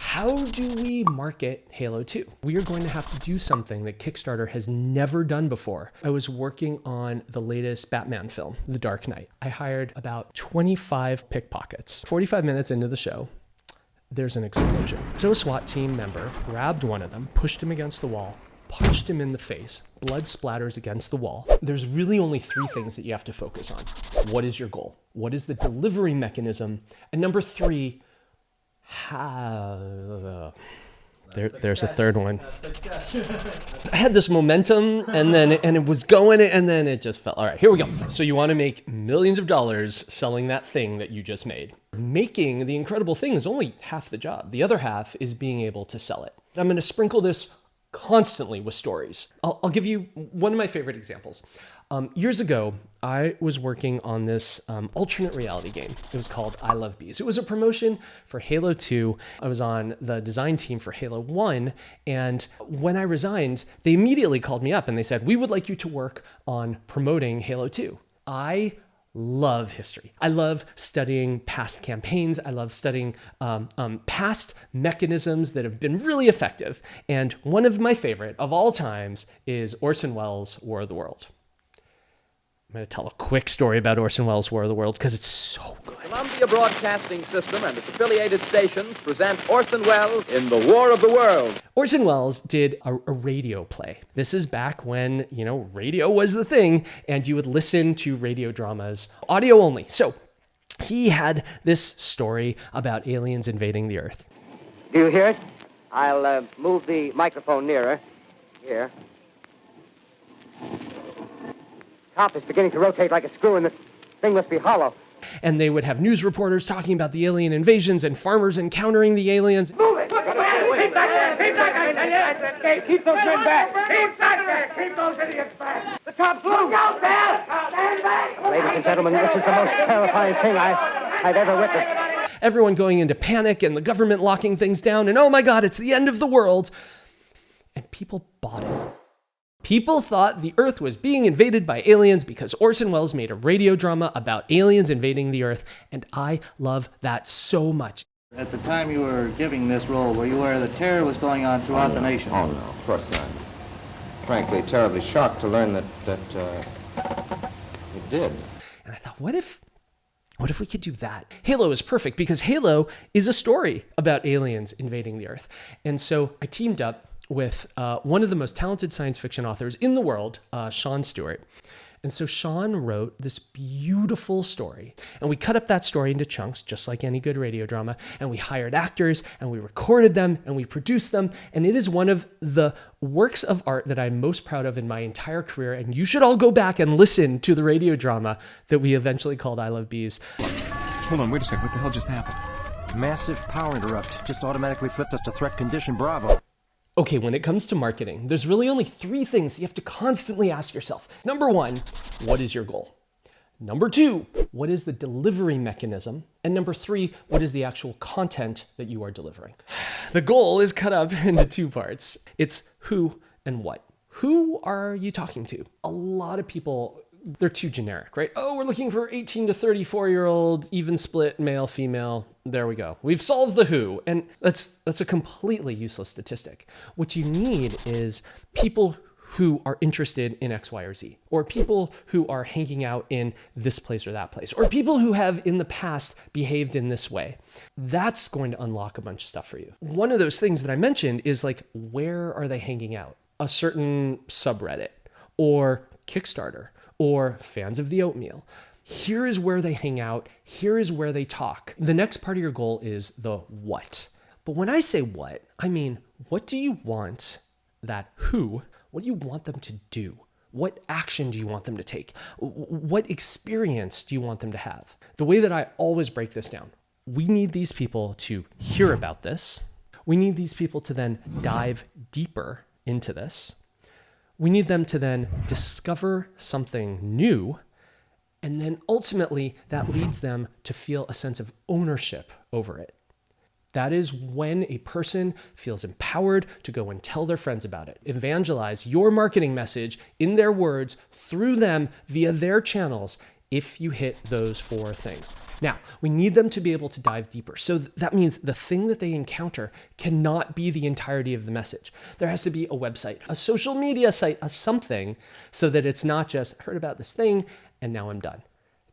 How do we market Halo 2? We are going to have to do something that Kickstarter has never done before. I was working on the latest Batman film, The Dark Knight. I hired about 25 pickpockets. 45 minutes into the show, there's an explosion. So a SWAT team member grabbed one of them, pushed him against the wall, punched him in the face. Blood splatters against the wall. There's really only three things that you have to focus on. What is your goal? What is the delivery mechanism? And number three, there's a third one. I had this momentum and it was going and then it just fell. All right, here we go. So you want to make millions of dollars selling that thing that you just made. Making the incredible thing is only half the job. The other half is being able to sell it. I'm going to sprinkle this constantly with stories. I'll give you one of my favorite examples. Years ago, I was working on this alternate reality game. It was called I Love Bees. It was a promotion for Halo 2. I was on the design team for Halo 1. And when I resigned, they immediately called me up and they said, we would like you to work on promoting Halo 2. I love history. I love studying past campaigns. I love studying past mechanisms that have been really effective. And one of my favorite of all times is Orson Welles' War of the World. I'm going to tell a quick story about Orson Welles' War of the World because it's so good. Columbia Broadcasting System and its affiliated stations present Orson Welles in The War of the World. Orson Welles did a radio play. This is back when, radio was the thing and you would listen to radio dramas audio only. So he had this story about aliens invading the Earth. Do you hear it? I'll move the microphone nearer. Here. Top is beginning to rotate like a screw, and the thing must be hollow. And they would have news reporters talking about the alien invasions and farmers encountering the aliens. Move it! Keep back there! Keep back there! Keep those men back! Keep back there! Keep those idiots back! The top's loose! Look out there! Stand back! Ladies and gentlemen, this is the most terrifying thing I've ever witnessed. Everyone going into panic and the government locking things down, and oh my God, it's the end of the world. And people bought it. People thought the Earth was being invaded by aliens because Orson Welles made a radio drama about aliens invading the Earth, and I love that so much. At the time you were giving this role, were you aware that terror was going on throughout the nation? Oh, no, of course not. Frankly, terribly shocked to learn that it did. And I thought, what if we could do that? Halo is perfect because Halo is a story about aliens invading the Earth. And so I teamed up with one of the most talented science fiction authors in the world, Sean Stewart. And so Sean wrote this beautiful story. And we cut up that story into chunks, just like any good radio drama. And we hired actors, and we recorded them, and we produced them. And it is one of the works of art that I'm most proud of in my entire career. And you should all go back and listen to the radio drama that we eventually called I Love Bees. Hold on, wait a second. What the hell just happened? Massive power interrupt. Just automatically flipped us to threat condition Bravo. Okay, when it comes to marketing, there's really only three things you have to constantly ask yourself. Number one, what is your goal? Number two, what is the delivery mechanism? And number three, what is the actual content that you are delivering? The goal is cut up into two parts. It's who and what. Who are you talking to? A lot of people, they're too generic, right? Oh, we're looking for 18 to 34-year-old, even split, male, female. There we go. We've solved the who. And that's a completely useless statistic. What you need is people who are interested in X, Y, or Z, or people who are hanging out in this place or that place, or people who have in the past behaved in this way. That's going to unlock a bunch of stuff for you. One of those things that I mentioned is like, where are they hanging out? A certain subreddit or Kickstarter or fans of the oatmeal. Here is where they hang out. Here is where they talk. The next part of your goal is the what. But when I say what, I mean, what do you want that who, what do you want them to do? What action do you want them to take? What experience do you want them to have? The way that I always break this down, we need these people to hear about this. We need these people to then dive deeper into this. We need them to then discover something new. And then ultimately that leads them to feel a sense of ownership over it. That is when a person feels empowered to go and tell their friends about it. Evangelize your marketing message in their words through them via their channels if you hit those 4 things. Now, we need them to be able to dive deeper. So that means the thing that they encounter cannot be the entirety of the message. There has to be a website, a social media site, a something, so that it's not just heard about this thing and now I'm done.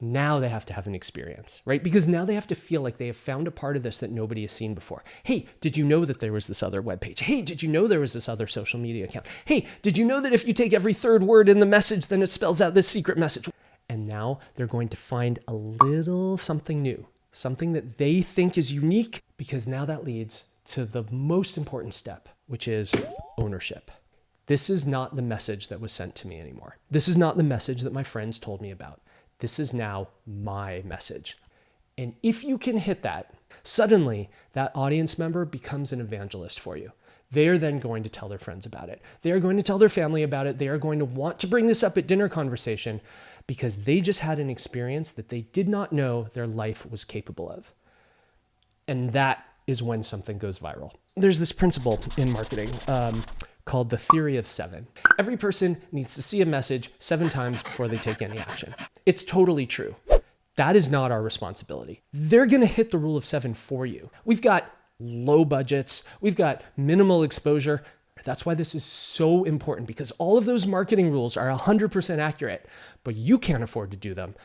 Now they have to have an experience, right? Because now they have to feel like they have found a part of this that nobody has seen before. Hey, did you know that there was this other webpage? Hey, did you know there was this other social media account? Hey, did you know that if you take every 3rd word in the message, then it spells out this secret message? And now they're going to find a little something new, something that they think is unique, because now that leads to the most important step, which is ownership. This is not the message that was sent to me anymore. This is not the message that my friends told me about. This is now my message. And if you can hit that, suddenly that audience member becomes an evangelist for you. They are then going to tell their friends about it. They are going to tell their family about it. They are going to want to bring this up at dinner conversation because they just had an experience that they did not know their life was capable of. And that is when something goes viral. There's this principle in marketing called the theory of 7. Every person needs to see a message 7 times before they take any action. It's totally true. That is not our responsibility. They're going to hit the rule of 7 for you. We've got low budgets. We've got minimal exposure. That's why this is so important, because all of those marketing rules are 100% accurate, but you can't afford to do them.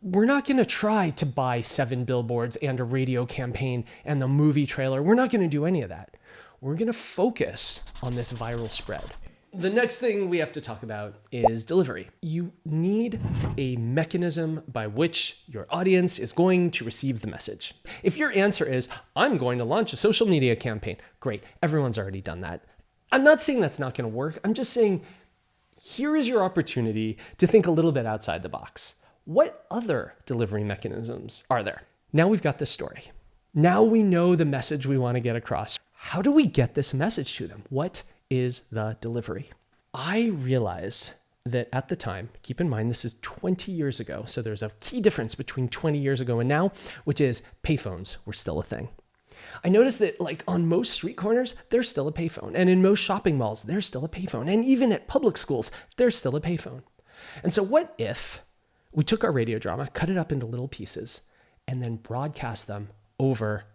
We're not going to try to buy 7 billboards and a radio campaign and the movie trailer. We're not going to do any of that. We're going to focus on this viral spread. The next thing we have to talk about is delivery. You need a mechanism by which your audience is going to receive the message. If your answer is, I'm going to launch a social media campaign, great, everyone's already done that. I'm not saying that's not going to work. I'm just saying, here is your opportunity to think a little bit outside the box. What other delivery mechanisms are there? Now we've got this story. Now we know the message we want to get across. How do we get this message to them? What is the delivery? I realized that at the time, keep in mind, this is 20 years ago. So there's a key difference between 20 years ago and now, which is payphones were still a thing. I noticed that like on most street corners, there's still a payphone. And in most shopping malls, there's still a payphone. And even at public schools, there's still a payphone. And so what if we took our radio drama, cut it up into little pieces, and then broadcast them over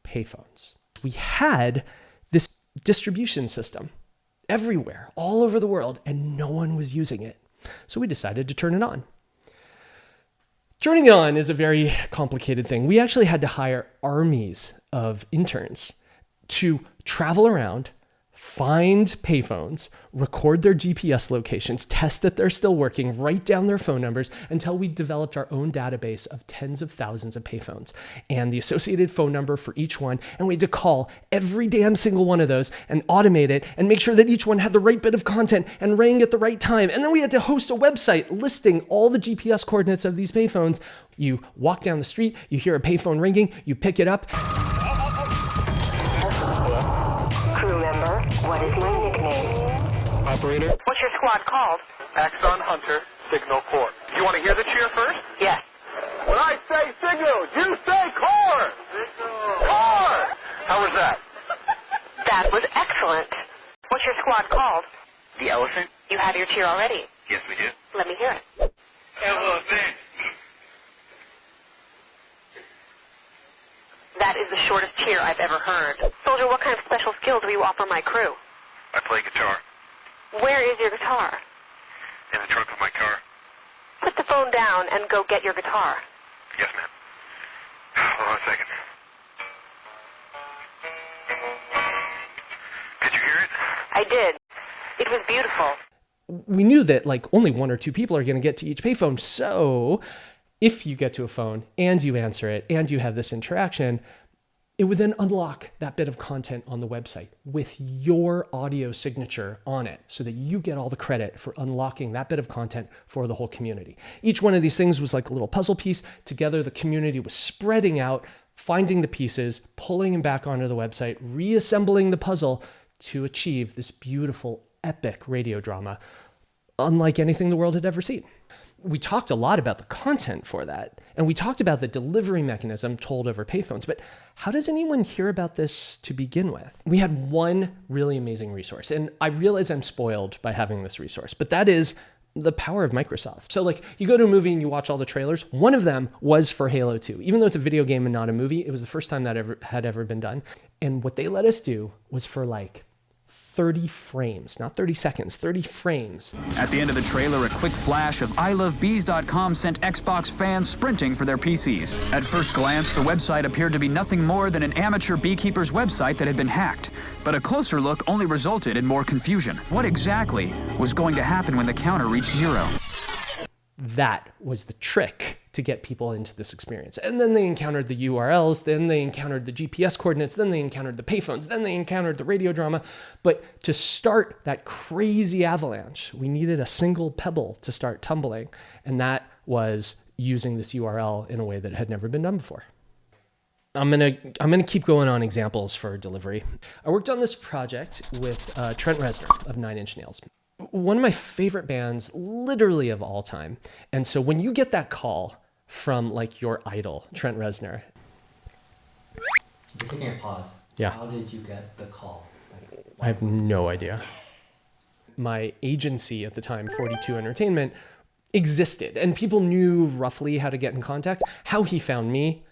payphones? We had this distribution system everywhere, all over the world, and no one was using it. So we decided to turn it on. Turning it on is a very complicated thing. We actually had to hire armies of interns to travel around, find payphones, record their GPS locations, test that they're still working, write down their phone numbers until we developed our own database of tens of thousands of payphones and the associated phone number for each one. And we had to call every damn single one of those and automate it and make sure that each one had the right bit of content and rang at the right time. And then we had to host a website listing all the GPS coordinates of these payphones. You walk down the street, you hear a payphone ringing, you pick it up. What is my nickname? Operator? What's your squad called? Axon Hunter, Signal Corps. You want to hear the cheer first? Yes. When I say signal, you say Corps! Signal! Corps! How was that? That was excellent. What's your squad called? The Elephant? You have your cheer already. Yes, we do. Let me hear it. Elephant! That is the shortest cheer I've ever heard. Soldier, what kind of special skills will you offer my crew? I play guitar. Where is your guitar? In the trunk of my car. Put the phone down and go get your guitar. Yes, ma'am. Hold on a second. Did you hear it? I did. It was beautiful. We knew that like only 1 or 2 people are going to get to each payphone. So if you get to a phone and you answer it and you have this interaction, it would then unlock that bit of content on the website with your audio signature on it so that you get all the credit for unlocking that bit of content for the whole community. Each one of these things was like a little puzzle piece. Together, the community was spreading out, finding the pieces, pulling them back onto the website, reassembling the puzzle to achieve this beautiful, epic radio drama, unlike anything the world had ever seen. We talked a lot about the content for that, and we talked about the delivery mechanism told over payphones, but how does anyone hear about this to begin with? We had one really amazing resource, and I realize I'm spoiled by having this resource, but that is the power of Microsoft. So like you go to a movie and you watch all the trailers. One of them was for Halo 2. Even though it's a video game and not a movie, it was the first time that had ever been done. And what they let us do was for like 30 frames, not 30 seconds, 30 frames. At the end of the trailer, a quick flash of ilovebees.com sent Xbox fans sprinting for their PCs. At first glance, the website appeared to be nothing more than an amateur beekeeper's website that had been hacked. But a closer look only resulted in more confusion. What exactly was going to happen when the counter reached 0? That was the trick to get people into this experience. And then they encountered the URLs, then they encountered the GPS coordinates, then they encountered the payphones, then they encountered the radio drama. But to start that crazy avalanche, we needed a single pebble to start tumbling. And that was using this URL in a way that had never been done before. I'm gonna keep going on examples for delivery. I worked on this project with Trent Reznor of Nine Inch Nails. One of my favorite bands, literally of all time. And so when you get that call from like your idol, Trent Reznor. Taking a pause. Yeah. How did you get the call? I have no idea. My agency at the time, 42 Entertainment, existed and people knew roughly how to get in contact. How he found me,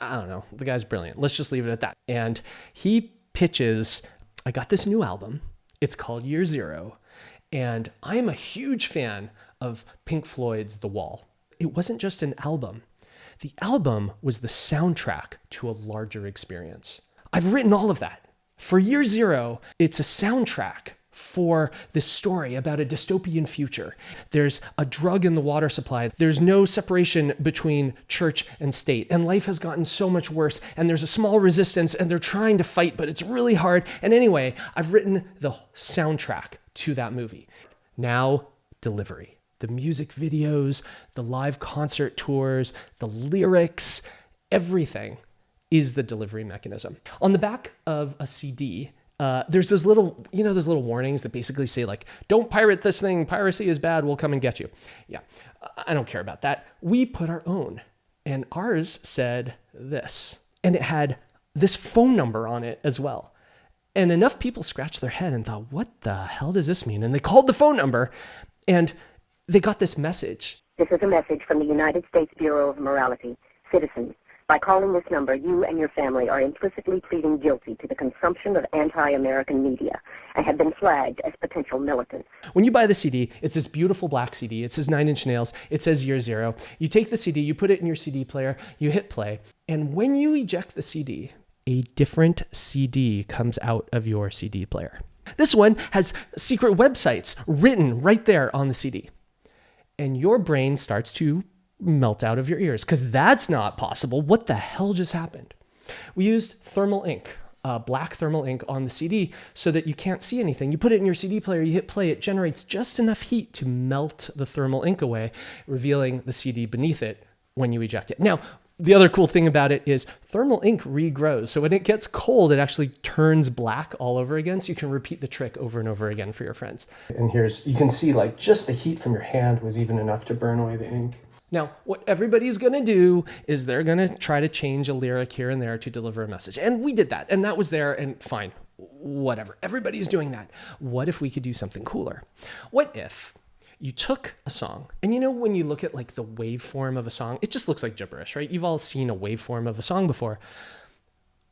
I don't know. The guy's brilliant. Let's just leave it at that. And he pitches, I got this new album. It's called Year Zero. And I am a huge fan of Pink Floyd's The Wall. It wasn't just an album. The album was the soundtrack to a larger experience. I've written all of that. For Year Zero, it's a soundtrack for this story about a dystopian future. There's a drug in the water supply. There's no separation between church and state. And life has gotten so much worse. And there's a small resistance and they're trying to fight, but it's really hard. And anyway, I've written the soundtrack to that movie. Now, delivery. The music videos, the live concert tours, the lyrics, everything is the delivery mechanism. On the back of a CD, there's those little, those little warnings that basically say like, don't pirate this thing. Piracy is bad. We'll come and get you. Yeah, I don't care about that. We put our own, and ours said this, and it had this phone number on it as well. And enough people scratched their head and thought, what the hell does this mean? And they called the phone number and they got this message. This is a message from the United States Bureau of Morality. Citizens, by calling this number, you and your family are implicitly pleading guilty to the consumption of anti-American media and have been flagged as potential militants. When you buy the CD, it's this beautiful black CD. It says 9 Inch Nails. It says Year Zero. You take the CD, you put it in your CD player, you hit play. And when you eject the CD, a different CD comes out of your CD player. This one has secret websites written right there on the CD. And your brain starts to melt out of your ears because that's not possible. What the hell just happened? We used thermal ink, black thermal ink on the CD so that you can't see anything. You put it in your CD player, you hit play, it generates just enough heat to melt the thermal ink away, revealing the CD beneath it when you eject it. Now, the other cool thing about it is thermal ink regrows. So when it gets cold, it actually turns black all over again. So you can repeat the trick over and over again for your friends. And you can see like just the heat from your hand was even enough to burn away the ink. Now, what everybody's going to do is they're going to try to change a lyric here and there to deliver a message. And we did that. And that was there and fine, whatever. Everybody's doing that. What if we could do something cooler? What if you took a song, and when you look at like the waveform of a song, it just looks like gibberish, right? You've all seen a waveform of a song before.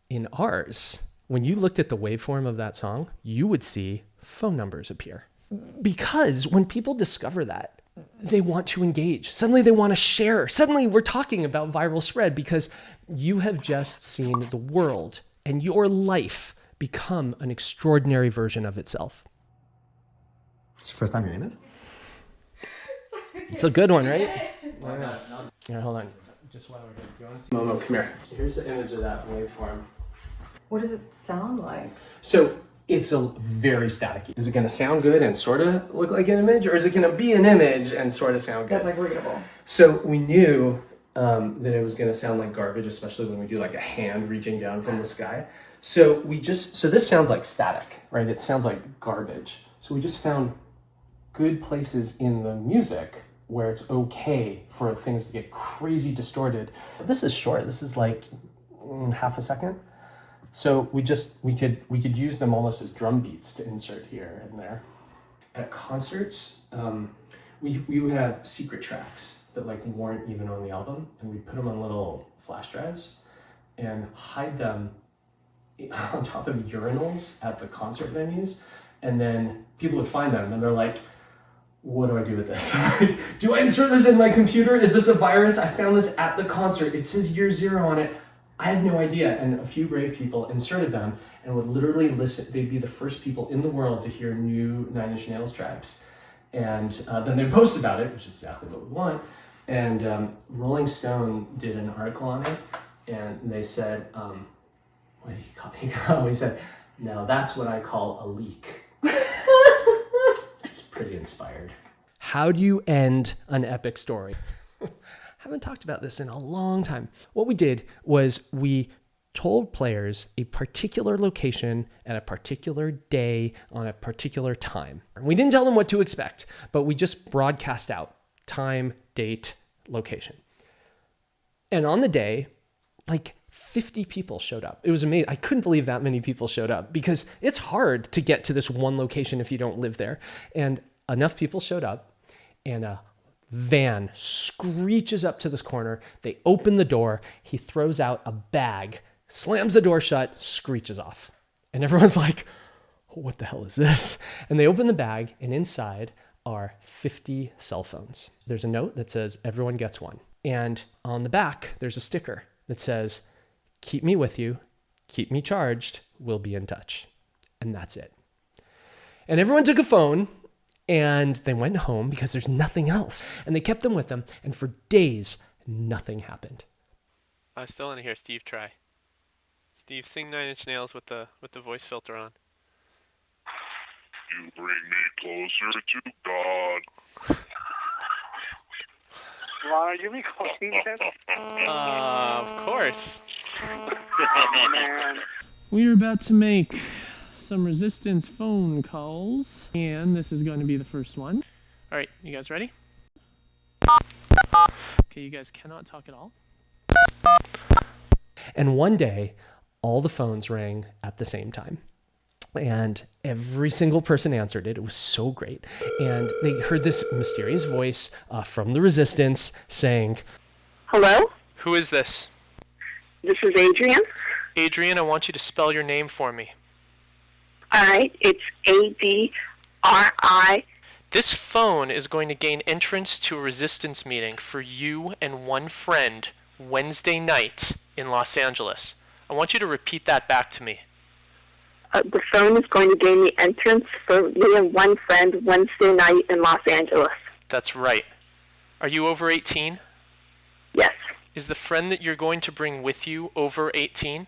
In ours, when you looked at the waveform of that song, you would see phone numbers appear. Because when people discover that, they want to engage. Suddenly they want to share. Suddenly we're talking about viral spread because you have just seen the world and your life become an extraordinary version of itself. It's the first time you're in this? It's a good one, right? Here, hold on. Just while we're going. Momo, come here. Here's the image of that waveform. What does it sound like? So it's a very staticky. Is it going to sound good and sort of look like an image, or is it going to be an image and sort of sound good? That's like readable. So we knew that it was going to sound like garbage, especially when we do like a hand reaching down from the sky. So this sounds like static, right? It sounds like garbage. So we just found good places in the music where it's okay for things to get crazy distorted. This is short. This is like half a second. So we could use them almost as drum beats to insert here and there. At concerts, we would have secret tracks that like weren't even on the album, and we'd put them on little flash drives and hide them on top of urinals at the concert venues, and then people would find them and they're like, what do I do with this? Do I insert this in my computer? Is this a virus? I found this at the concert. It says year 0 on it. I have no idea. And a few brave people inserted them and would literally listen. They'd be the first people in the world to hear new Nine Inch Nails tracks. And then they'd post about it, which is exactly what we want. And Rolling Stone did an article on it, and they said, he said, now that's what I call a leak. It's pretty inspired. How do you end an epic story? Haven't talked about this in a long time. What we did was we told players a particular location at a particular day on a particular time. We didn't tell them what to expect, but we just broadcast out time, date, location. And on the day, like 50 people showed up. It was amazing. I couldn't believe that many people showed up because it's hard to get to this one location if you don't live there. And enough people showed up, and a van screeches up to this corner. They open the door. He throws out a bag, slams the door shut, screeches off. And everyone's like, what the hell is this? And they open the bag, and inside are 50 cell phones. There's a note that says, everyone gets one. And on the back, there's a sticker that says, keep me with you, keep me charged, we'll be in touch. And that's it. And everyone took a phone and they went home because there's nothing else. And they kept them with them. And for days, nothing happened. I still want to hear Steve try. Steve, sing Nine Inch Nails with the voice filter on. You bring me closer to God. Ron, are you recording this? Of course. Oh, man. We're about to make some resistance phone calls, and this is going to be the first one. All right, you guys ready? Okay, you guys cannot talk at all. And one day, all the phones rang at the same time. And every single person answered it. It was so great. And they heard this mysterious voice from the resistance saying, Hello? Who is this? This is Adrian. Adrian, I want you to spell your name for me. All right, it's A-D-R-I. This phone is going to gain entrance to a resistance meeting for you and one friend Wednesday night in Los Angeles. I want you to repeat that back to me. The phone is going to gain the entrance for me and one friend Wednesday night in Los Angeles. That's right. Are you over 18? Yes. Is the friend that you're going to bring with you over 18?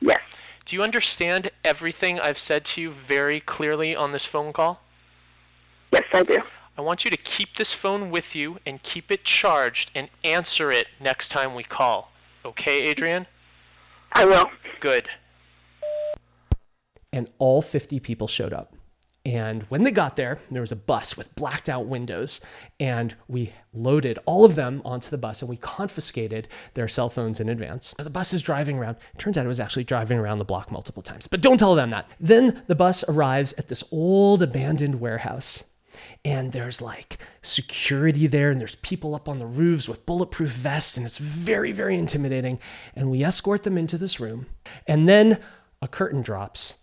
Yes. Do you understand everything I've said to you very clearly on this phone call? Yes, I do. I want you to keep this phone with you and keep it charged and answer it next time we call. Okay, Adrian? I will. Good. And all 50 people showed up. And when they got there was a bus with blacked out windows, and we loaded all of them onto the bus and we confiscated their cell phones in advance. The bus is driving around. Turns out it was actually driving around the block multiple times, but don't tell them that. Then the bus arrives at this old abandoned warehouse, and there's like security there, and there's people up on the roofs with bulletproof vests, and it's very, very intimidating. And we escort them into this room, and then a curtain drops,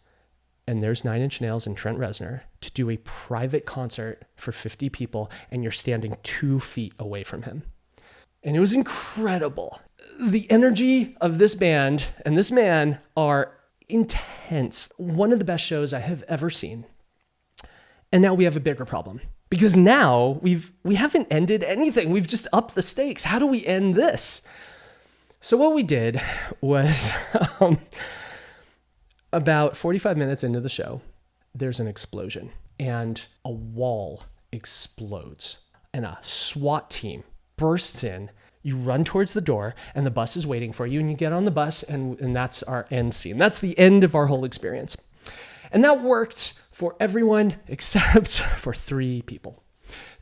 and there's Nine Inch Nails and Trent Reznor to do a private concert for 50 people, and you're standing 2 feet away from him. And it was incredible. The energy of this band and this man are intense. One of the best shows I have ever seen. And now we have a bigger problem, because now we haven't ended anything. We've just upped the stakes. How do we end this? So what we did was about 45 minutes into the show, there's an explosion and a wall explodes and a SWAT team bursts in. You run towards the door and the bus is waiting for you, and you get on the bus, and that's our end scene. That's the end of our whole experience. And that worked for everyone except for 3 people.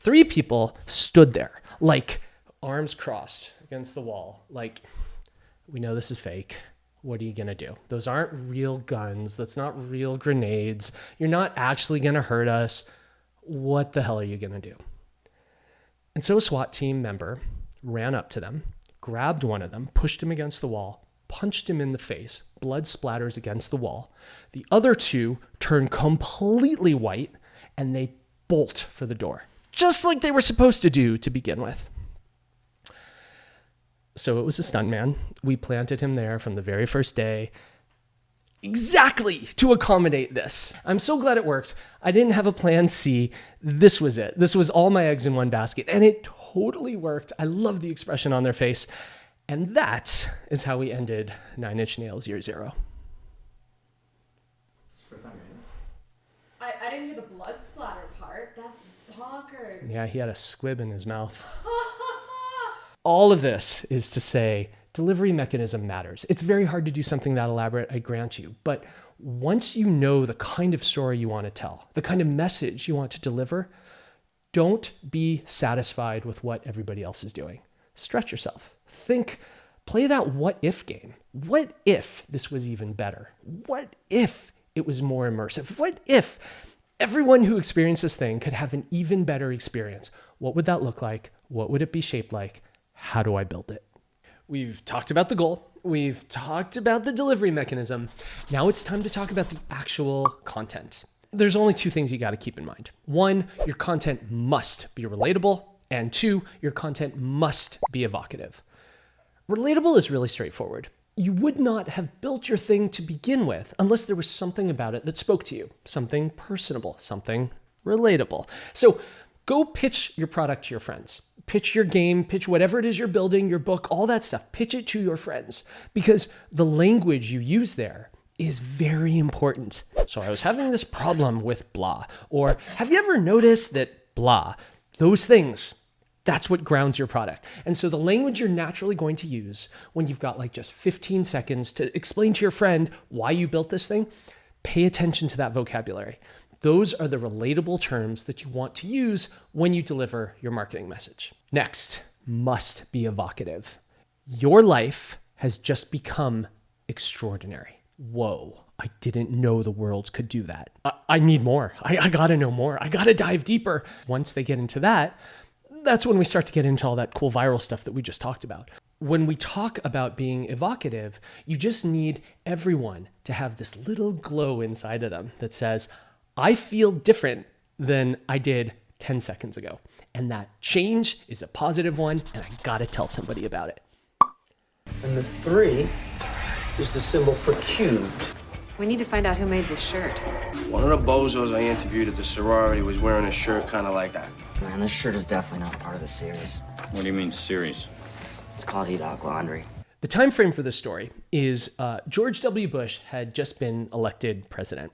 3 people stood there, like arms crossed against the wall, like, we know this is fake. What are you going to do? Those aren't real guns. That's not real grenades. You're not actually going to hurt us. What the hell are you going to do? And so a SWAT team member ran up to them, grabbed one of them, pushed him against the wall, punched him in the face, blood splatters against the wall. The other two turn completely white and they bolt for the door, just like they were supposed to do to begin with. So it was a stuntman. We planted him there from the very first day, exactly to accommodate this. I'm so glad it worked. I didn't have a plan C. This was it. This was all my eggs in one basket, and it totally worked. I love the expression on their face. And that is how we ended 9 Inch Nails Year Zero. I didn't hear the blood splatter part. That's bonkers. Yeah, he had a squib in his mouth. All of this is to say, delivery mechanism matters. It's very hard to do something that elaborate, I grant you. But once you know the kind of story you want to tell, the kind of message you want to deliver, don't be satisfied with what everybody else is doing. Stretch yourself. Think, play that what if game. What if this was even better? What if it was more immersive? What if everyone who experienced this thing could have an even better experience? What would that look like? What would it be shaped like? How do I build it? We've talked about the goal. We've talked about the delivery mechanism. Now it's time to talk about the actual content. There's only two things you got to keep in mind. One, your content must be relatable. And two, your content must be evocative. Relatable is really straightforward. You would not have built your thing to begin with unless there was something about it that spoke to you, something personable, something relatable. So go pitch your product to your friends. Pitch your game, pitch whatever it is you're building, your book, all that stuff. Pitch it to your friends because the language you use there is very important. So I was having this problem with blah, or have you ever noticed that blah? Those things, that's what grounds your product. And so the language you're naturally going to use when you've got like just 15 seconds to explain to your friend why you built this thing, pay attention to that vocabulary. Those are the relatable terms that you want to use when you deliver your marketing message. Next, must be evocative. Your life has just become extraordinary. Whoa, I didn't know the world could do that. I need more. I gotta know more. I gotta dive deeper. Once they get into that, that's when we start to get into all that cool viral stuff that we just talked about. When we talk about being evocative, you just need everyone to have this little glow inside of them that says, I feel different than I did 10 seconds ago. And that change is a positive one, and I gotta tell somebody about it. And the 3 is the symbol for cubed. We need to find out who made this shirt. One of the bozos I interviewed at the sorority was wearing a shirt kind of like that. Man, this shirt is definitely not part of the series. What do you mean, series? It's called EDOC Laundry. The time frame for this story is George W. Bush had just been elected president.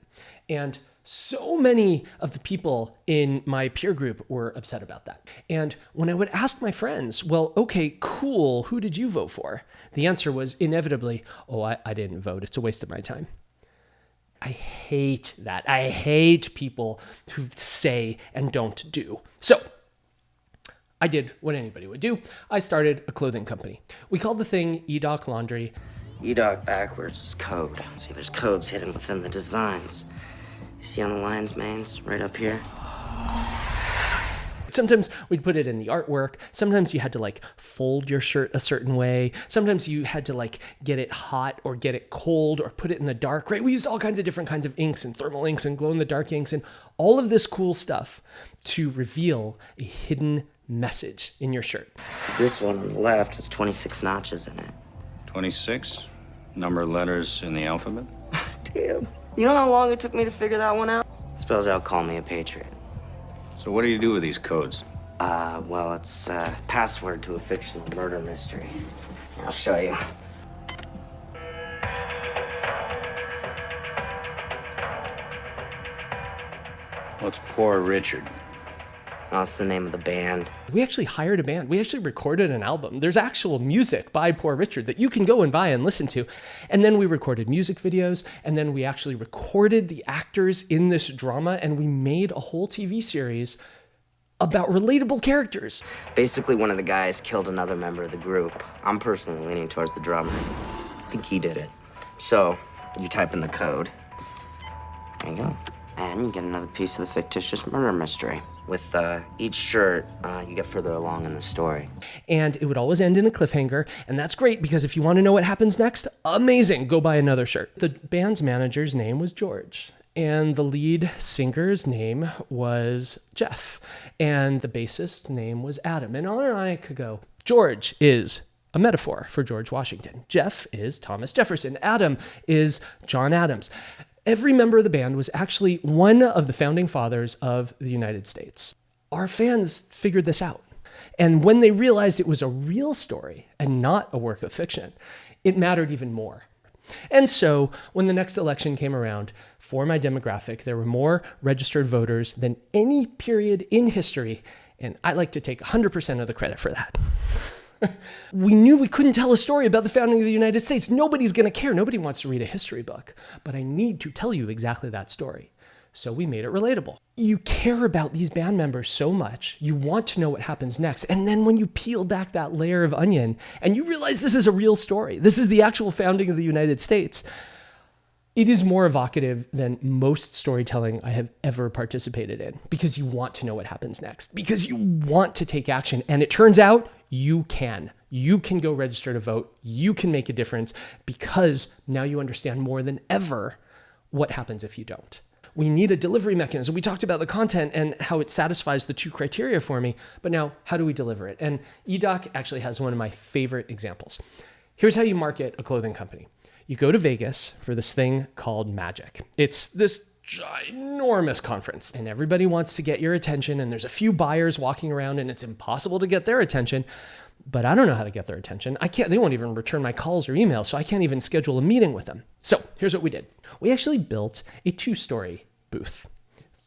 And so many of the people in my peer group were upset about that. And when I would ask my friends, well, okay, cool, who did you vote for? The answer was inevitably, oh, I didn't vote. It's a waste of my time. I hate that. I hate people who say and don't do. So I did what anybody would do. I started a clothing company. We called the thing EDOC Laundry. EDOC backwards is code. See, there's codes hidden within the designs. You see on the lion's manes right up here? Sometimes we'd put it in the artwork. Sometimes you had to like fold your shirt a certain way. Sometimes you had to like get it hot or get it cold or put it in the dark, right? We used all kinds of different kinds of inks and thermal inks and glow in the dark inks and all of this cool stuff to reveal a hidden message in your shirt. This one on the left has 26 notches in it. 26? Number of letters in the alphabet? Damn. You know how long it took me to figure that one out? Spells out call me a patriot. So what do you do with these codes? Well, it's a password to a fictional murder mystery. I'll show you. What's Poor Richard? That's the name of the band. We actually hired a band. We actually recorded an album. There's actual music by Poor Richard that you can go and buy and listen to. And then we recorded music videos, and then we actually recorded the actors in this drama, and we made a whole TV series about relatable characters. Basically, one of the guys killed another member of the group. I'm personally leaning towards the drummer. I think he did it. So, you type in the code. There you go. And you get another piece of the fictitious murder mystery. With each shirt, you get further along in the story. And it would always end in a cliffhanger, and that's great because if you want to know what happens next, amazing, go buy another shirt. The band's manager's name was George, and the lead singer's name was Jeff, and the bassist's name was Adam, and on and on I could go. George is a metaphor for George Washington. Jeff is Thomas Jefferson. Adam is John Adams. Every member of the band was actually one of the founding fathers of the United States. Our fans figured this out. And when they realized it was a real story and not a work of fiction, it mattered even more. And so when the next election came around, for my demographic, there were more registered voters than any period in history. And I like to take 100% of the credit for that. We knew we couldn't tell a story about the founding of the United States. Nobody's going to care. Nobody wants to read a history book. But I need to tell you exactly that story. So we made it relatable. You care about these band members so much. You want to know what happens next. And then when you peel back that layer of onion and you realize this is a real story, this is the actual founding of the United States, it is more evocative than most storytelling I have ever participated in because you want to know what happens next, because you want to take action. And it turns out you can. You can go register to vote. You can make a difference because now you understand more than ever what happens if you don't. We need a delivery mechanism. We talked about the content and how it satisfies the two criteria for me, but now how do we deliver it? And EDOC actually has one of my favorite examples. Here's how you market a clothing company. You go to Vegas for this thing called Magic. It's this ginormous conference and everybody wants to get your attention and there's a few buyers walking around and it's impossible to get their attention, but I don't know how to get their attention. They won't even return my calls or emails, so I can't even schedule a meeting with them. So here's what we did. We actually built a 2-story booth,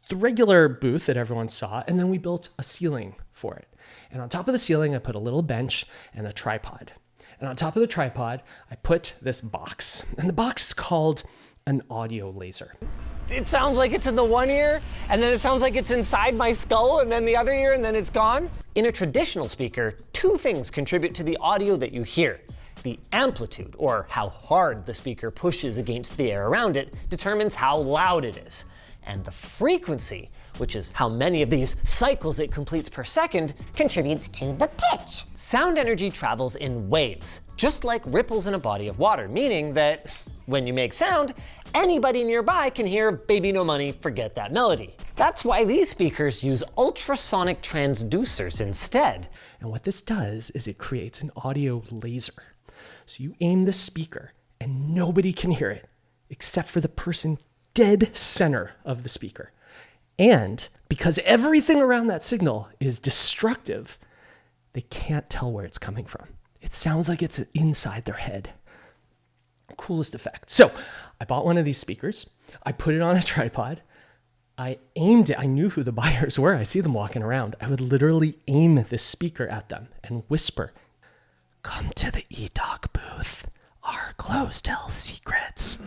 the regular booth that everyone saw, and then we built a ceiling for it. And on top of the ceiling, I put a little bench and a tripod. And on top of the tripod, I put this box. And the box is called an audio laser. It sounds like it's in the one ear, and then it sounds like it's inside my skull, and then the other ear, and then it's gone. In a traditional speaker, 2 things contribute to the audio that you hear. The amplitude, or how hard the speaker pushes against the air around it, determines how loud it is. And the frequency, which is how many of these cycles it completes per second, contributes to the pitch. Sound energy travels in waves, just like ripples in a body of water, meaning that when you make sound, anybody nearby can hear Baby No Money, Forget That Melody. That's why these speakers use ultrasonic transducers instead. And what this does is it creates an audio laser. So you aim the speaker and nobody can hear it except for the person dead center of the speaker. And because everything around that signal is destructive, they can't tell where it's coming from. It sounds like it's inside their head. Coolest effect. So I bought one of these speakers. I put it on a tripod. I aimed it. I knew who the buyers were. I see them walking around. I would literally aim this speaker at them and whisper, "Come to the EDOC booth. Our clothes tell secrets."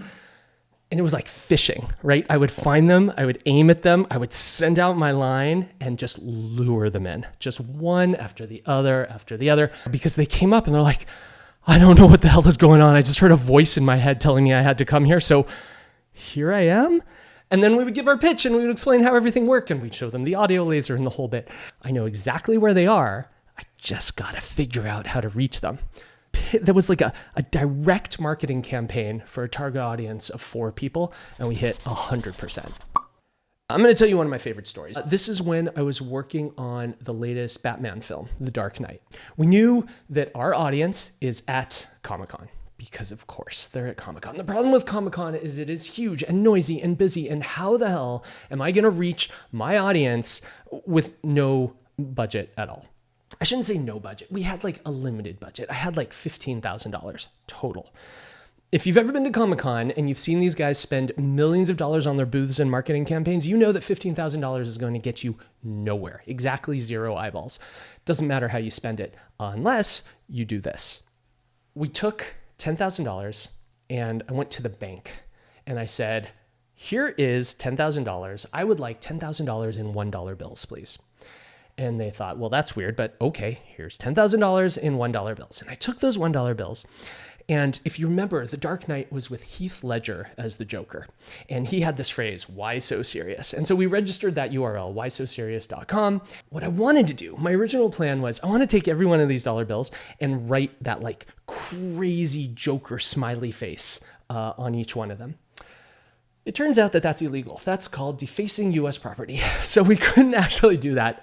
And it was like fishing, right? I would find them, I would aim at them, I would send out my line and just lure them in. Just one after the other, because they came up and they're like, "I don't know what the hell is going on. I just heard a voice in my head telling me I had to come here. So here I am." And then we would give our pitch and we would explain how everything worked and we'd show them the audio laser and the whole bit. I know exactly where they are. I just got to figure out how to reach them. There was like a direct marketing campaign for a target audience of 4 people, and we hit 100%. I'm going to tell you one of my favorite stories. This is when I was working on the latest Batman film, The Dark Knight. We knew that our audience is at Comic-Con, because of course they're at Comic-Con. The problem with Comic-Con is it is huge and noisy and busy, and how the hell am I going to reach my audience with no budget at all? I shouldn't say no budget. We had like a limited budget. I had like $15,000 total. If you've ever been to Comic-Con and you've seen these guys spend millions of dollars on their booths and marketing campaigns, you know that $15,000 is going to get you nowhere. Exactly 0 eyeballs. Doesn't matter how you spend it unless you do this. We took $10,000 and I went to the bank and I said, "Here is $10,000. I would like $10,000 in $1 bills, please." And they thought, well, that's weird, but okay, here's $10,000 in $1 bills. And I took those $1 bills And if you remember, The Dark Knight was with Heath Ledger as the Joker. And he had this phrase, why so serious? And so we registered that URL, whysoserious.com. What I wanted to do, my original plan was I want to take every one of these dollar bills and write that like crazy Joker smiley face on each one of them. It turns out that that's illegal. That's called defacing U.S. property. So we couldn't actually do that.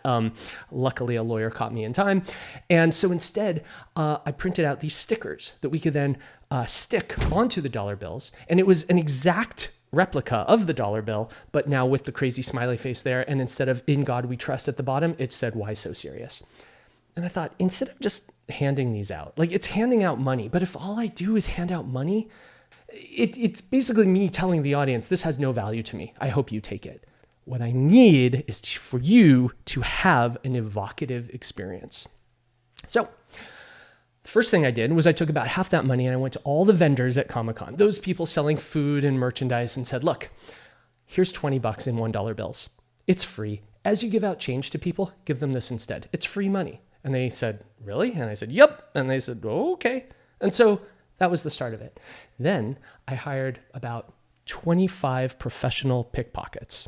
Luckily, a lawyer caught me in time. And so instead, I printed out these stickers that we could then stick onto the dollar bills. And it was an exact replica of the dollar bill, but now with the crazy smiley face there. And instead of "In God We Trust" at the bottom, it said "Why so serious?" And I thought, instead of just handing these out, like it's handing out money, but if all I do is hand out money, it's basically me telling the audience, this has no value to me. I hope you take it. What I need is for you to have an evocative experience. So the first thing I did was I took about half that money and I went to all the vendors at Comic-Con, those people selling food and merchandise, and said, look, here's $20 in $1 bills. It's free. As you give out change to people, give them this instead. It's free money. And they said, really? And I said, yep. And they said, oh, okay. And so that was the start of it. Then I hired about 25 professional pickpockets.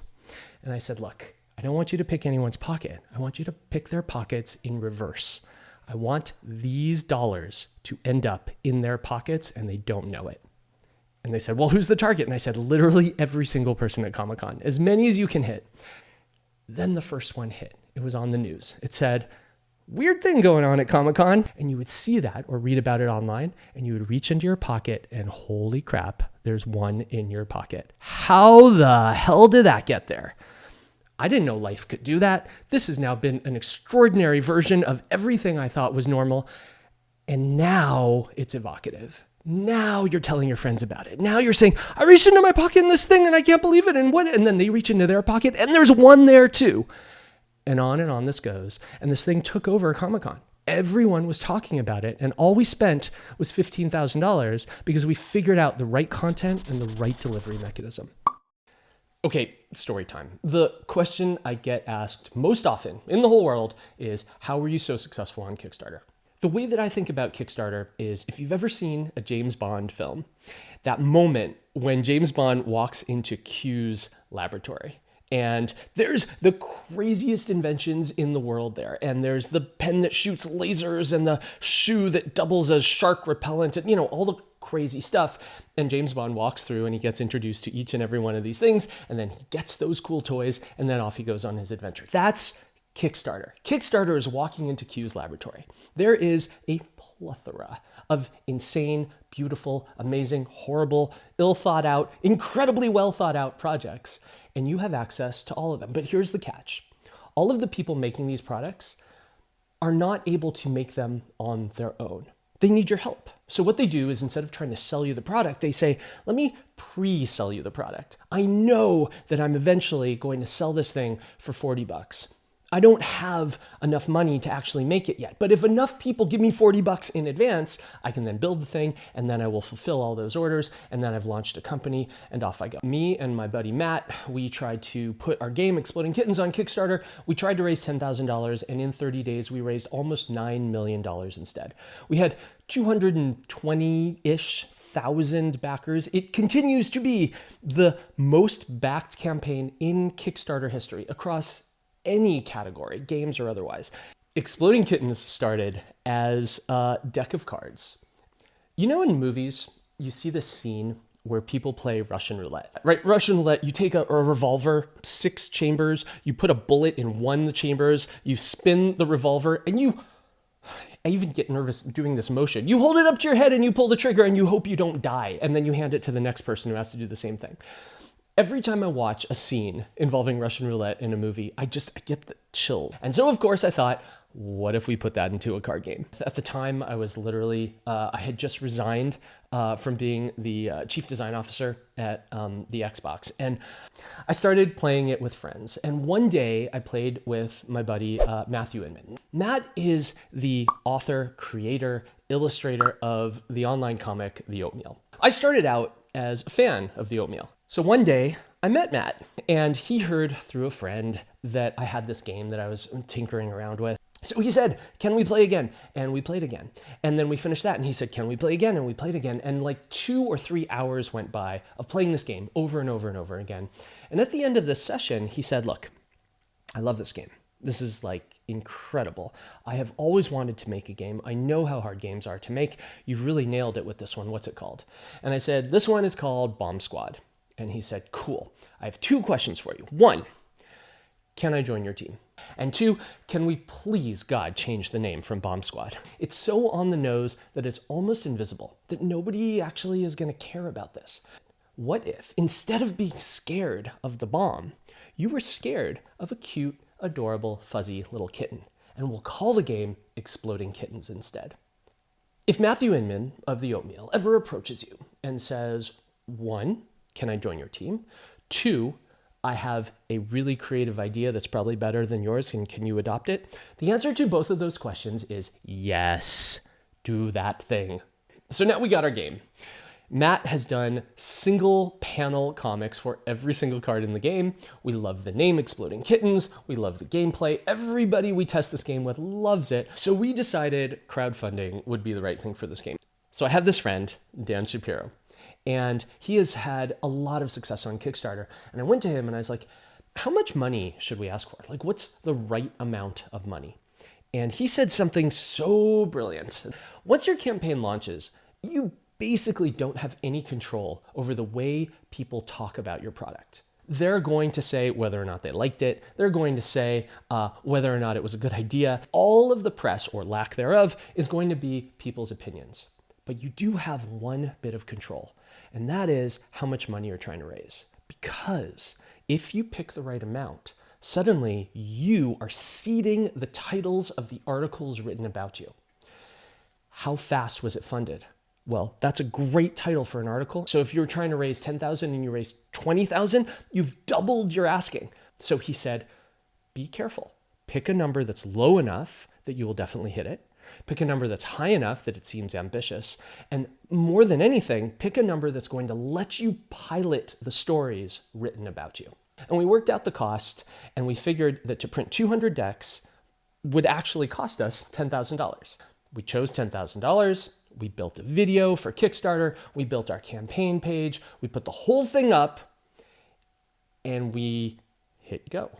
And I said, look, I don't want you to pick anyone's pocket. I want you to pick their pockets in reverse. I want these dollars to end up in their pockets and they don't know it. And they said, well, who's the target? And I said, literally every single person at Comic-Con, as many as you can hit. Then the first one hit. It was on the news. It said, weird thing going on at Comic-Con. And you would see that or read about it online and you would reach into your pocket and holy crap, there's one in your pocket. How the hell did that get there? I didn't know life could do that. This has now been an extraordinary version of everything I thought was normal. And now it's evocative. Now you're telling your friends about it. Now you're saying, I reached into my pocket in this thing and I can't believe it. And what? And then they reach into their pocket and there's one there too. And on this goes. And this thing took over Comic-Con. Everyone was talking about it. And all we spent was $15,000 because we figured out the right content and the right delivery mechanism. Okay, story time. The question I get asked most often in the whole world is, how were you so successful on Kickstarter? The way that I think about Kickstarter is, if you've ever seen a James Bond film, that moment when James Bond walks into Q's laboratory, and there's the craziest inventions in the world there. And there's the pen that shoots lasers and the shoe that doubles as shark repellent and, all the crazy stuff. And James Bond walks through and he gets introduced to each and every one of these things. And then he gets those cool toys and then off he goes on his adventure. That's Kickstarter. Kickstarter is walking into Q's laboratory. There is a plethora of insane, beautiful, amazing, horrible, ill thought out, incredibly well thought out projects. And you have access to all of them. But here's the catch. All of the people making these products are not able to make them on their own. They need your help. So what they do is, instead of trying to sell you the product, they say, let me pre-sell you the product. I know that I'm eventually going to sell this thing for $40. I don't have enough money to actually make it yet. But if enough people give me $40 in advance, I can then build the thing and then I will fulfill all those orders. And then I've launched a company and off I go. Me and my buddy Matt, we tried to put our game Exploding Kittens on Kickstarter. We tried to raise $10,000 and in 30 days, we raised almost $9 million instead. We had 220-ish thousand backers. It continues to be the most backed campaign in Kickstarter history across any category, games or otherwise. Exploding Kittens started as a deck of cards. In movies, you see this scene where people play Russian roulette, right? Russian roulette, you take a revolver, 6 chambers, you put a bullet in one of the chambers, you spin the revolver, and I even get nervous doing this motion. You hold it up to your head and you pull the trigger and you hope you don't die, and then you hand it to the next person who has to do the same thing. Every time I watch a scene involving Russian roulette in a movie, I get the chills. And so, of course, I thought, what if we put that into a card game? At the time, I was literally, I had just resigned from being the chief design officer at the Xbox. And I started playing it with friends. And one day, I played with my buddy, Matthew Inman. Matt is the author, creator, illustrator of the online comic, The Oatmeal. I started out as a fan of The Oatmeal. So one day I met Matt and he heard through a friend that I had this game that I was tinkering around with. So he said, can we play again? And we played again. And then we finished that and he said, can we play again? And we played again. And like 2 or 3 hours went by of playing this game over and over and over again. And at the end of this session, he said, look, I love this game. This is like incredible. I have always wanted to make a game. I know how hard games are to make. You've really nailed it with this one. What's it called? And I said, this one is called Bomb Squad. And he said, cool. I have 2 questions for you. 1, can I join your team? And 2, can we please, God, change the name from Bomb Squad? It's so on the nose that it's almost invisible, that nobody actually is going to care about this. What if, instead of being scared of the bomb, you were scared of a cute, adorable, fuzzy little kitten? And we'll call the game Exploding Kittens instead. If Matthew Inman of the Oatmeal ever approaches you and says, 1, can I join your team? 2, I have a really creative idea that's probably better than yours, and can you adopt it? The answer to both of those questions is yes, do that thing. So now we got our game. Matt has done single panel comics for every single card in the game. We love the name Exploding Kittens. We love the gameplay. Everybody we test this game with loves it. So we decided crowdfunding would be the right thing for this game. So I have this friend, Dan Shapiro, and he has had a lot of success on Kickstarter. And I went to him and I was like, how much money should we ask for? Like, what's the right amount of money? And he said something so brilliant. Once your campaign launches, you basically don't have any control over the way people talk about your product. They're going to say whether or not they liked it. They're going to say whether or not it was a good idea. All of the press, or lack thereof, is going to be people's opinions. But you do have one bit of control, and that is how much money you're trying to raise. Because if you pick the right amount, suddenly you are seeding the titles of the articles written about you. How fast was it funded? Well, that's a great title for an article. So if you're trying to raise 10,000 and you raise 20,000, you've doubled your asking. So he said, be careful. Pick a number that's low enough that you will definitely hit it. Pick a number that's high enough that it seems ambitious. And more than anything, pick a number that's going to let you pilot the stories written about you. And we worked out the cost, and we figured that to print 200 decks would actually cost us $10,000. We chose $10,000. We built a video for Kickstarter. We built our campaign page. We put the whole thing up, and we hit go.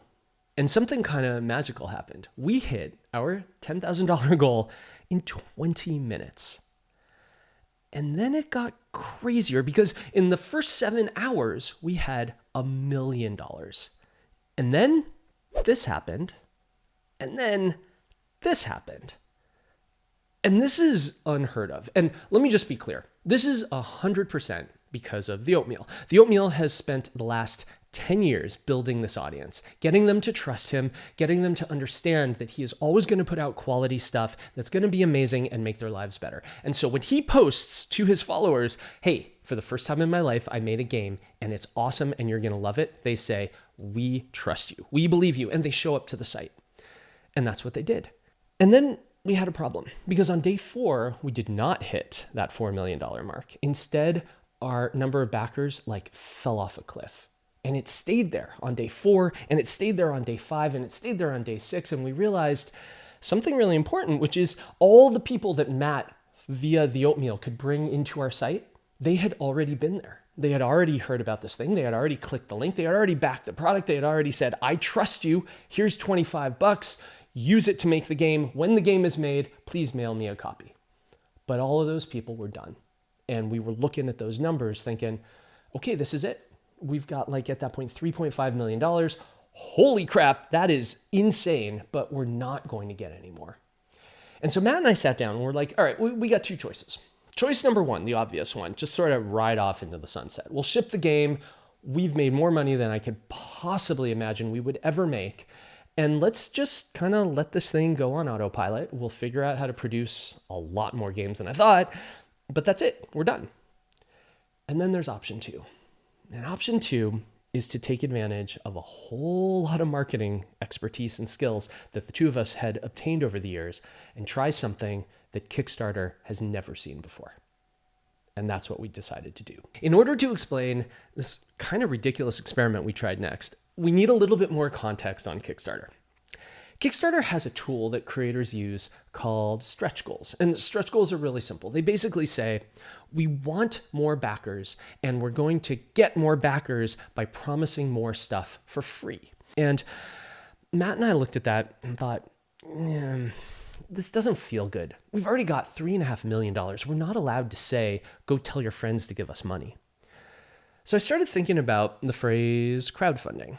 And something kind of magical happened. We hit our $10,000 goal in 20 minutes. And then it got crazier because in the first 7 hours, we had $1 million. And then this happened. And then this happened. And this is unheard of. And let me just be clear. This is 100% because of the Oatmeal. The Oatmeal has spent the last 10 years building this audience, getting them to trust him, getting them to understand that he is always going to put out quality stuff that's going to be amazing and make their lives better. And so when he posts to his followers, hey, for the first time in my life, I made a game and it's awesome and you're going to love it, they say, we trust you, we believe you, and they show up to the site. And that's what they did. And then we had a problem because on day 4, we did not hit that $4 million mark. Instead, our number of backers fell off a cliff. And it stayed there on day 4, and it stayed there on day 5, and it stayed there on day 6. And we realized something really important, which is all the people that Matt via the Oatmeal could bring into our site, they had already been there. They had already heard about this thing. They had already clicked the link. They had already backed the product. They had already said, I trust you. Here's $25. Use it to make the game. When the game is made, please mail me a copy. But all of those people were done. And we were looking at those numbers thinking, okay, this is it. We've got at that point, $3.5 million. Holy crap, that is insane, but we're not going to get any more. And so Matt and I sat down and we're like, all right, we got 2 choices. Choice number 1, the obvious one, just sort of ride off into the sunset. We'll ship the game. We've made more money than I could possibly imagine we would ever make. And let's just kind of let this thing go on autopilot. We'll figure out how to produce a lot more games than I thought, but that's it, we're done. And then there's option 2. And option 2 is to take advantage of a whole lot of marketing expertise and skills that the 2 of us had obtained over the years and try something that Kickstarter has never seen before. And that's what we decided to do. In order to explain this kind of ridiculous experiment we tried next, we need a little bit more context on Kickstarter. Kickstarter has a tool that creators use called stretch goals. And stretch goals are really simple. They basically say, we want more backers, and we're going to get more backers by promising more stuff for free. And Matt and I looked at that and thought, this doesn't feel good. We've already got $3.5 million. We're not allowed to say, go tell your friends to give us money. So I started thinking about the phrase crowdfunding.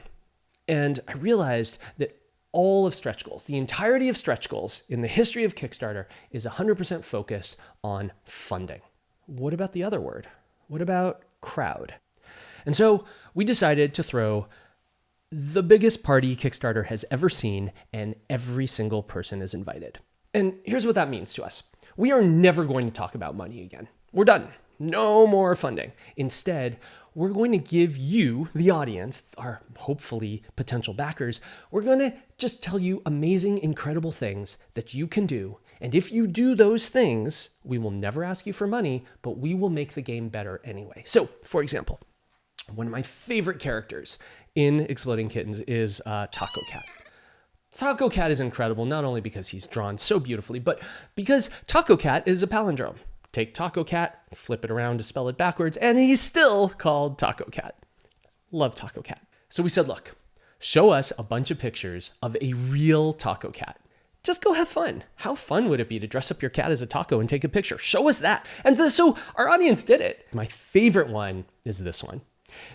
And I realized that all of stretch goals, the entirety of stretch goals in the history of Kickstarter is 100% focused on funding. What about the other word? What about crowd? And so we decided to throw the biggest party Kickstarter has ever seen, and every single person is invited. And here's what that means to us. We are never going to talk about money again. We're done. No more funding. Instead, we're going to give you, the audience, our hopefully potential backers, we're going to just tell you amazing, incredible things that you can do. And if you do those things, we will never ask you for money, but we will make the game better anyway. So, for example, one of my favorite characters in Exploding Kittens is Taco Cat. Taco Cat is incredible, not only because he's drawn so beautifully, but because Taco Cat is a palindrome. Take Taco Cat, flip it around to spell it backwards, and he's still called Taco Cat. Love Taco Cat. So we said, look, show us a bunch of pictures of a real Taco Cat. Just go have fun. How fun would it be to dress up your cat as a taco and take a picture? Show us that. And so our audience did it. My favorite one is this one.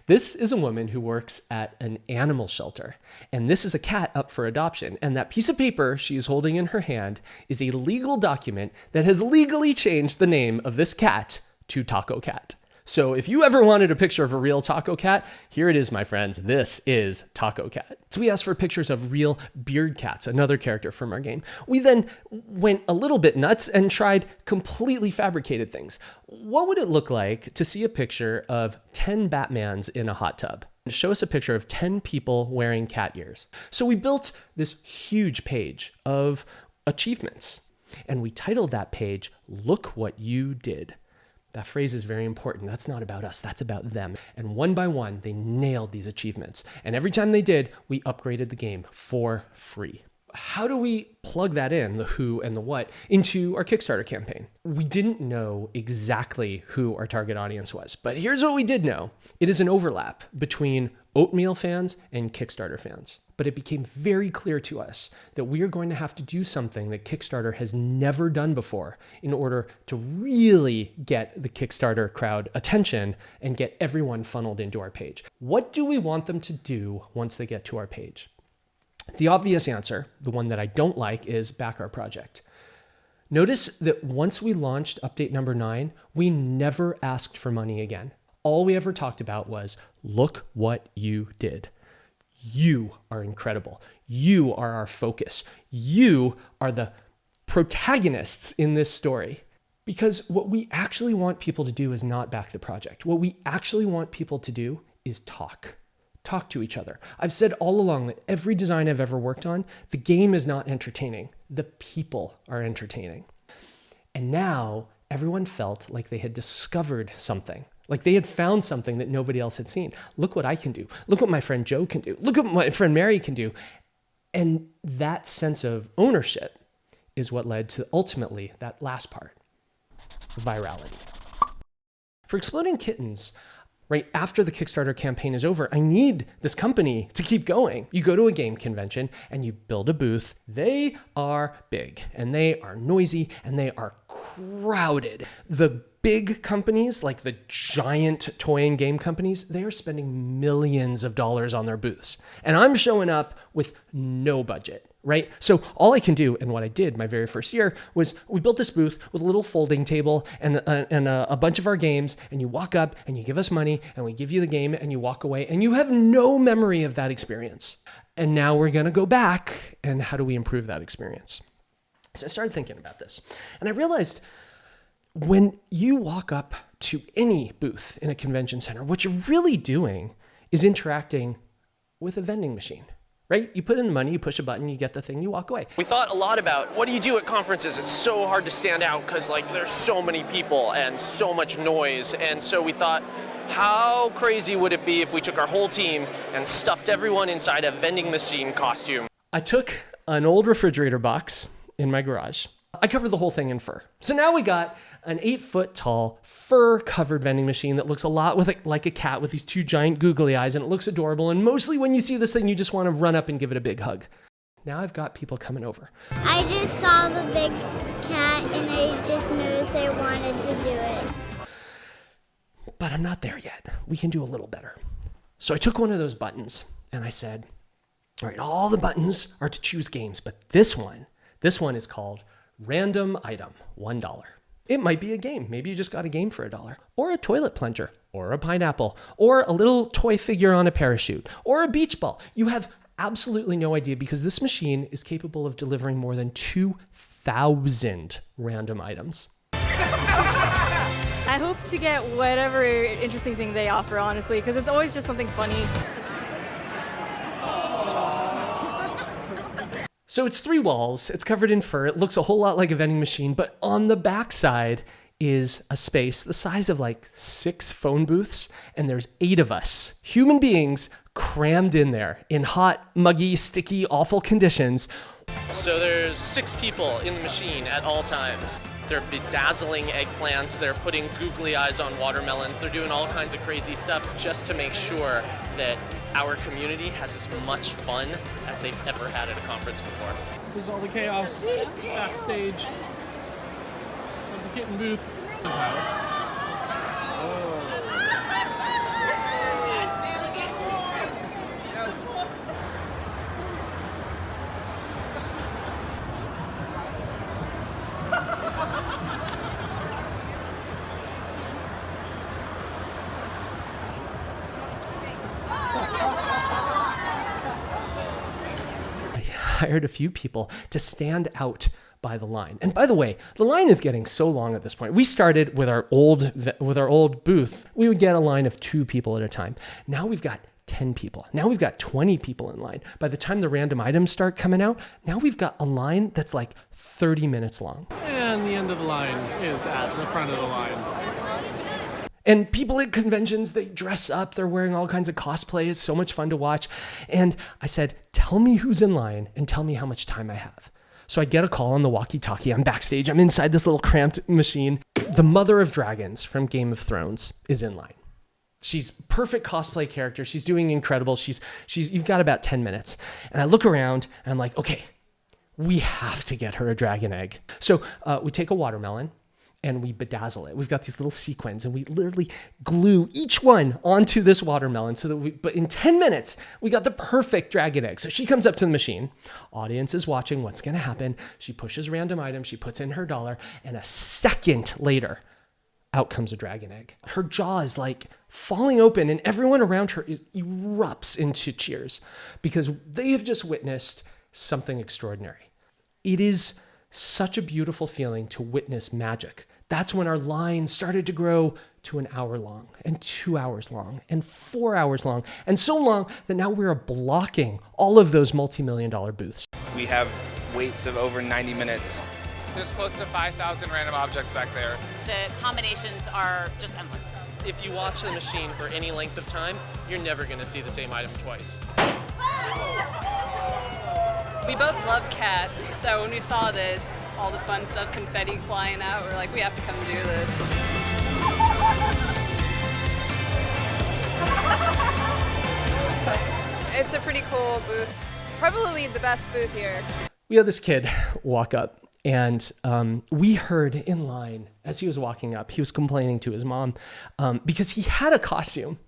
This is a woman who works at an animal shelter, and this is a cat up for adoption. And that piece of paper she is holding in her hand is a legal document that has legally changed the name of this cat to Taco Cat. So if you ever wanted a picture of a real Taco Cat, here it is, my friends. This is Taco Cat. So we asked for pictures of real beard cats, another character from our game. We then went a little bit nuts and tried completely fabricated things. What would it look like to see a picture of 10 Batmans in a hot tub? Show us a picture of 10 people wearing cat ears. So we built this huge page of achievements, and we titled that page, Look What You Did. That phrase is very important. That's not about us, that's about them. And one by one, they nailed these achievements. And every time they did, we upgraded the game for free. How do we plug that in, the who and the what, into our Kickstarter campaign? We didn't know exactly who our target audience was, but here's what we did know. It is an overlap between Oatmeal fans and Kickstarter fans. But it became very clear to us that we are going to have to do something that Kickstarter has never done before in order to really get the Kickstarter crowd attention and get everyone funneled into our page. What do we want them to do once they get to our page? The obvious answer, the one that I don't like, is back our project. Notice that once we launched update number 9, we never asked for money again. All we ever talked about was, look what you did. You are incredible. You are our focus. You are the protagonists in this story. Because what we actually want people to do is not back the project. What we actually want people to do is talk. Talk to each other. I've said all along that every design I've ever worked on, the game is not entertaining. The people are entertaining. And now everyone felt like they had discovered something. Like they had found something that nobody else had seen. Look what I can do. Look what my friend Joe can do. Look what my friend Mary can do. And that sense of ownership is what led to ultimately that last part, virality. For Exploding Kittens, right after the Kickstarter campaign is over, I need this company to keep going. You go to a game convention and you build a booth. They are big and they are noisy and they are crowded. The big companies, like the giant toy and game companies, they are spending millions of dollars on their booths. And I'm showing up with no budget, right? So all I can do, and what I did my very first year, was we built this booth with a little folding table and a bunch of our games, and you walk up and you give us money and we give you the game and you walk away and you have no memory of that experience. And now we're gonna go back, and how do we improve that experience? So I started thinking about this, and I realized when you walk up to any booth in a convention center, what you're really doing is interacting with a vending machine, right? You put in the money, you push a button, you get the thing, you walk away. We thought a lot about what do you do at conferences? It's so hard to stand out because like there's so many people and so much noise. And so we thought, how crazy would it be if we took our whole team and stuffed everyone inside a vending machine costume? I took an old refrigerator box in my garage. I covered the whole thing in fur. So now we got an 8-foot tall fur-covered vending machine that looks a lot like a cat with these two giant googly eyes, and it looks adorable. And mostly when you see this thing, you just want to run up and give it a big hug. Now I've got people coming over. I just saw the big cat and I just noticed I wanted to do it. But I'm not there yet. We can do a little better. So I took one of those buttons and I said, all right, all the buttons are to choose games, but this one is called Random Item, $1. It might be a game. Maybe you just got a game for $1, or a toilet plunger, or a pineapple, or a little toy figure on a parachute, or a beach ball. You have absolutely no idea, because this machine is capable of delivering more than 2,000 random items. I hope to get whatever interesting thing they offer, honestly, because it's always just something funny. So it's 3 walls, it's covered in fur, it looks a whole lot like a vending machine, but on the backside is a space the size of like 6 phone booths, and there's 8 of us, human beings, crammed in there in hot, muggy, sticky, awful conditions. So there's 6 people in the machine at all times. They're bedazzling eggplants, they're putting googly eyes on watermelons, they're doing all kinds of crazy stuff just to make sure that our community has as much fun as they've ever had at a conference before. This is all the chaos backstage of the kitten booth. Hired a few people to stand out by the line. And by the way, the line is getting so long at this point. We started with our old booth. We would get a line of 2 people at a time. Now we've got 10 people. Now we've got 20 people in line. By the time the random items start coming out, now we've got a line that's like 30 minutes long. And the end of the line is at the front of the line. And people at conventions, they dress up, they're wearing all kinds of cosplay. It's so much fun to watch. And I said, tell me who's in line and tell me how much time I have. So I'd get a call on the walkie-talkie. I'm backstage. I'm inside this little cramped machine. The Mother of Dragons from Game of Thrones is in line. She's perfect cosplay character. She's doing incredible. You've got about 10 minutes. And I look around and I'm like, okay, we have to get her a dragon egg. So we take a watermelon and we bedazzle it. We've got these little sequins and we literally glue each one onto this watermelon so that but in 10 minutes, we got the perfect dragon egg. So she comes up to the machine. Audience is watching what's going to happen. She pushes random items. She puts in her $1, and a second later, out comes a dragon egg. Her jaw is like falling open and everyone around her erupts into cheers because they have just witnessed something extraordinary. It is such a beautiful feeling to witness magic. That's when our line started to grow to an hour long and 2 hours long and 4 hours long and so long that now we're blocking all of those multi-million-dollar booths. We have waits of over 90 minutes. There's close to 5,000 random objects back there. The combinations are just endless. If you watch the machine for any length of time, you're never going to see the same item twice. We both love cats, so when we saw this, all the fun stuff, confetti flying out, we're like, we have to come do this. It's a pretty cool booth. Probably the best booth here. We had this kid walk up, and we heard in line as he was walking up, he was complaining to his mom because he had a costume.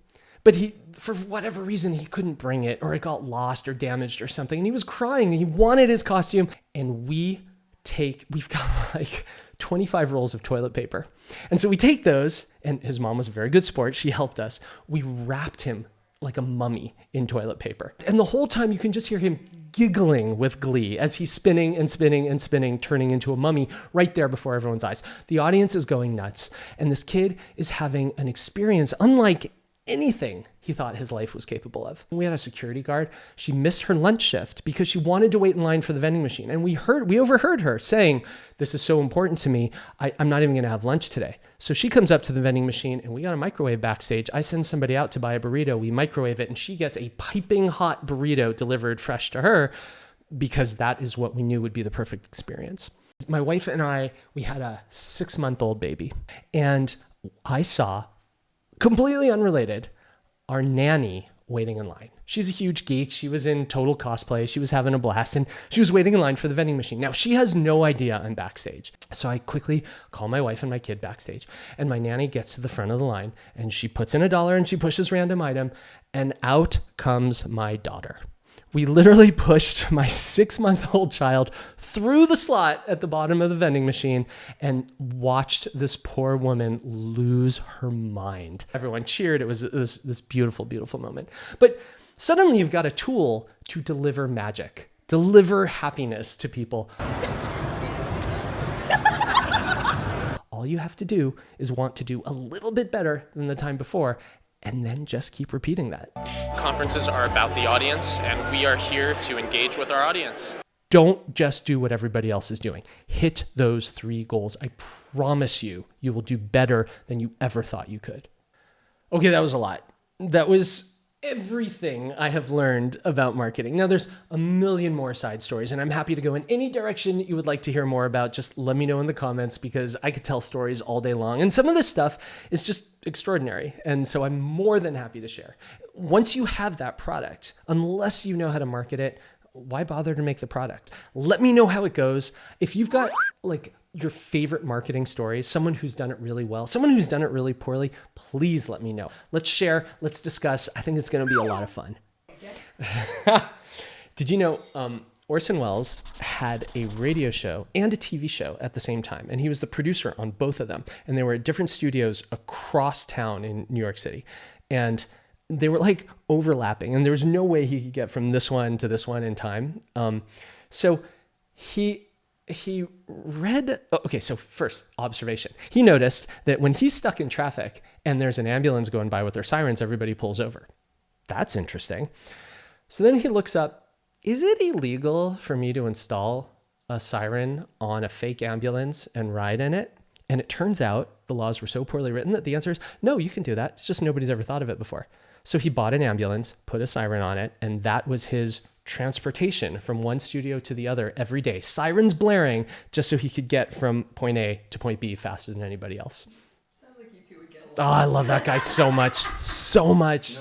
But he, for whatever reason, he couldn't bring it, or it got lost or damaged or something. And he was crying. He wanted his costume. And we've got like 25 rolls of toilet paper. And so we take those, and his mom was a very good sport. She helped us. We wrapped him like a mummy in toilet paper. And the whole time you can just hear him giggling with glee as he's spinning and spinning and spinning, turning into a mummy right there before everyone's eyes. The audience is going nuts. And this kid is having an experience unlike anything he thought his life was capable of. We had a security guard. She missed her lunch shift because she wanted to wait in line for the vending machine. And we overheard her saying, this is so important to me. I'm not even going to have lunch today. So she comes up to the vending machine and we got a microwave backstage. I send somebody out to buy a burrito. We microwave it and she gets a piping hot burrito delivered fresh to her. because that is what we knew would be the perfect experience. My wife and I, we had a 6-month-old baby, and I saw, completely unrelated, our nanny waiting in line. She's a huge geek. She was in total cosplay. She was having a blast, and she was waiting in line for the vending machine. Now, she has no idea I'm backstage. So I quickly call my wife and my kid backstage, and my nanny gets to the front of the line, and she puts in $1 and she pushes random item, and out comes my daughter. We literally pushed my 6-month-old child through the slot at the bottom of the vending machine and watched this poor woman lose her mind. Everyone cheered. It was this beautiful, beautiful moment. But suddenly you've got a tool to deliver magic, deliver happiness to people. All you have to do is want to do a little bit better than the time before, and then just keep repeating that. Conferences are about the audience, and we are here to engage with our audience. Don't just do what everybody else is doing. Hit those 3 goals. I promise you, you will do better than you ever thought you could. Okay, that was a lot. That was everything I have learned about marketing. Now, there's a million more side stories, and I'm happy to go in any direction you would like to hear more about. Just let me know in the comments, because I could tell stories all day long. And some of this stuff is just extraordinary. And so I'm more than happy to share. Once you have that product, unless you know how to market it, why bother to make the product? Let me know how it goes. If you've got like your favorite marketing stories, someone who's done it really well, someone who's done it really poorly, please let me know. Let's share, let's discuss. I think it's going to be a lot of fun. Did you know Orson Welles had a radio show and a TV show at the same time, and he was the producer on both of them, and they were at different studios across town in New York City, and they were like overlapping, and there was no way he could get from this one to this one in time. So he read, okay, so first observation. He noticed that when he's stuck in traffic and there's an ambulance going by with their sirens, everybody pulls over. That's interesting. So then he looks up, is it illegal for me to install a siren on a fake ambulance and ride in it? And it turns out the laws were so poorly written that the answer is, no, you can do that. It's just nobody's ever thought of it before. So he bought an ambulance, put a siren on it, and that was his transportation from one studio to the other every day. Sirens blaring, just so he could get from point A to point B faster than anybody else. Sounds like you two would get along. Oh, I love that guy so much. So much.